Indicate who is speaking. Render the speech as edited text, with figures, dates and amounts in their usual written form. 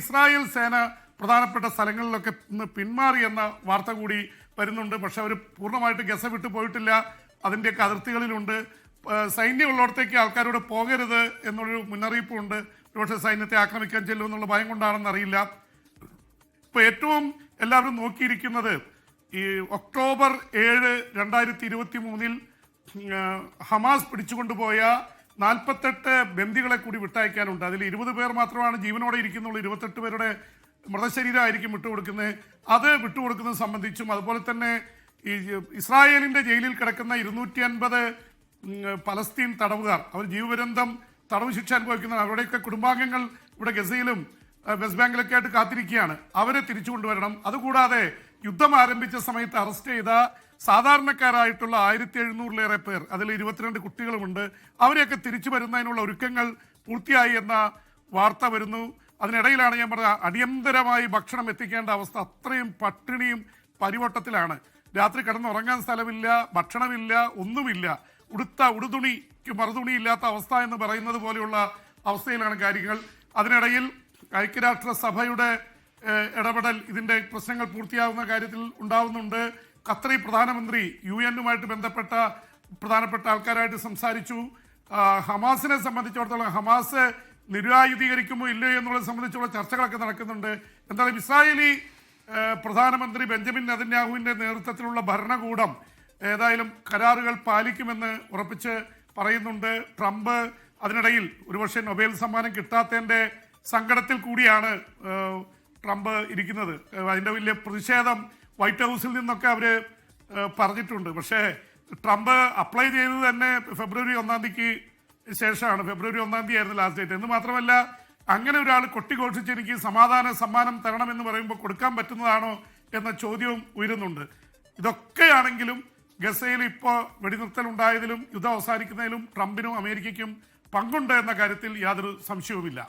Speaker 1: Israel സേന പ്രധാനപ്പെട്ട സ്ഥലങ്ങളിലൊക്കെ പിന്മാറി എന്ന വാർത്ത കൂടി വരുന്നുണ്ട്. പക്ഷെ അവർ പൂർണ്ണമായിട്ട് ഗസ വിട്ടു പോയിട്ടില്ല, അതിൻ്റെയൊക്കെ അതിർത്തികളിലുണ്ട്. സൈന്യമുള്ളിടത്തേക്ക് ആൾക്കാരോട് പോകരുത് എന്നുള്ളൊരു മുന്നറിയിപ്പുണ്ട്. ഒരുപക്ഷെ സൈന്യത്തെ ആക്രമിക്കാൻ ചെല്ലുമെന്നുള്ള ഭയം കൊണ്ടാണെന്നറിയില്ല. ഇപ്പോൾ ഏറ്റവും എല്ലാവരും നോക്കിയിരിക്കുന്നത് ഈ ഒക്ടോബർ 7, 2023 ഹമാസ് പിടിച്ചുകൊണ്ടുപോയ 48 ബന്ദികളെ കൂടി വിട്ടയക്കാനുണ്ട്. അതിൽ 20 പേർ മാത്രമാണ് ജീവനോടെ ഇരിക്കുന്നുള്ളൂ. 28 പേരുടെ മൃതശരീരമായിരിക്കും വിട്ടുകൊടുക്കുന്നത്. അത് വിട്ടുകൊടുക്കുന്നത് സംബന്ധിച്ചും അതുപോലെ തന്നെ ഈ ഇസ്രായേലിൻ്റെ ജയിലിൽ കിടക്കുന്ന 250 പലസ്തീൻ തടവുകാർ, അവർ ജീവപര്യന്തം തടവ് ശിക്ഷ അനുഭവിക്കുന്ന അവരുടെയൊക്കെ കുടുംബാംഗങ്ങൾ ഇവിടെ ഗസയിലും വെസ്റ്റ് ബാങ്കിലൊക്കെ ആയിട്ട് കാത്തിരിക്കുകയാണ്. അവരെ തിരിച്ചു കൊണ്ടുവരണം. അതുകൂടാതെ യുദ്ധം ആരംഭിച്ച സമയത്ത് അറസ്റ്റ് ചെയ്ത സാധാരണക്കാരായിട്ടുള്ള 1700-ലേറെ പേർ, അതിൽ 22 കുട്ടികളുമുണ്ട്, അവരെയൊക്കെ തിരിച്ചു വരുന്നതിനുള്ള ഒരുക്കങ്ങൾ പൂർത്തിയായി എന്ന വാർത്ത വരുന്നു. അതിനിടയിലാണ് ഞാൻ പറഞ്ഞ അടിയന്തരമായി ഭക്ഷണം എത്തിക്കേണ്ട അവസ്ഥ. അത്രയും പട്ടിണിയും പരിവട്ടത്തിലാണ്. രാത്രി കിടന്നുറങ്ങാൻ സ്ഥലമില്ല, ഭക്ഷണമില്ല, ഒന്നുമില്ല. ഉടുതുണിക്ക് മറുതുണി ഇല്ലാത്ത അവസ്ഥ എന്ന് പറയുന്നത് പോലെയുള്ള അവസ്ഥയിലാണ് കാര്യങ്ങൾ. അതിനിടയിൽ ഐക്യരാഷ്ട്രസഭയുടെ ഇടപെടൽ ഇതിൻ്റെ പ്രശ്നങ്ങൾ പൂർത്തിയാകുന്ന കാര്യത്തിൽ ഉണ്ടാവുന്നുണ്ട്. ഖത്തറി പ്രധാനമന്ത്രി UN-നുമായിട്ട് ബന്ധപ്പെട്ട പ്രധാനപ്പെട്ട ആൾക്കാരായിട്ട് സംസാരിച്ചു. ഹമാസിനെ സംബന്ധിച്ചിടത്തോളം ഹമാസ് നിരായുധീകരിക്കുമോ ഇല്ലയോ എന്നുള്ളത് സംബന്ധിച്ചുള്ള ചർച്ചകളൊക്കെ നടക്കുന്നുണ്ട്. എന്തായാലും ഇസ്രായേലി പ്രധാനമന്ത്രി ബെഞ്ചമിൻ നെതന്യാഹുവിൻ്റെ നേതൃത്വത്തിലുള്ള ഭരണകൂടം ഏതായാലും കരാറുകൾ പാലിക്കുമെന്ന് ഉറപ്പിച്ച് പറയുന്നുണ്ട്. ട്രംപ് അതിനിടയിൽ ഒരുപക്ഷെ നൊബേൽ സമ്മാനം കിട്ടാത്തതിൻ്റെ സങ്കടത്തിൽ കൂടിയാണ് ട്രംപ് ഇരിക്കുന്നത്. അതിൻ്റെ വലിയ പ്രതിഷേധം വൈറ്റ് ഹൗസിൽ നിന്നൊക്കെ അവർ പറഞ്ഞിട്ടുണ്ട്. പക്ഷേ ട്രംപ് അപ്ലൈ ചെയ്തത് തന്നെ ഫെബ്രുവരി 1 ശേഷമാണ്. ഫെബ്രുവരി 1 ആയിരുന്നു ലാസ്റ്റ് ഡേറ്റ്. എന്ന് മാത്രമല്ല, അങ്ങനെ ഒരാൾ കൊട്ടിഘോഷിച്ച് എനിക്ക് സമാധാന സമ്മാനം തരണമെന്ന് പറയുമ്പോൾ കൊടുക്കാൻ പറ്റുന്നതാണോ എന്ന ചോദ്യവും ഉയരുന്നുണ്ട്. ഇതൊക്കെയാണെങ്കിലും ഗസയിൽ ഇപ്പോൾ വെടിനിർത്തൽ ഉണ്ടായതിലും യുദ്ധം അവസാനിക്കുന്നതിലും ട്രംപിനും അമേരിക്കയ്ക്കും പങ്കുണ്ട് എന്ന കാര്യത്തിൽ യാതൊരു സംശയവുമില്ല.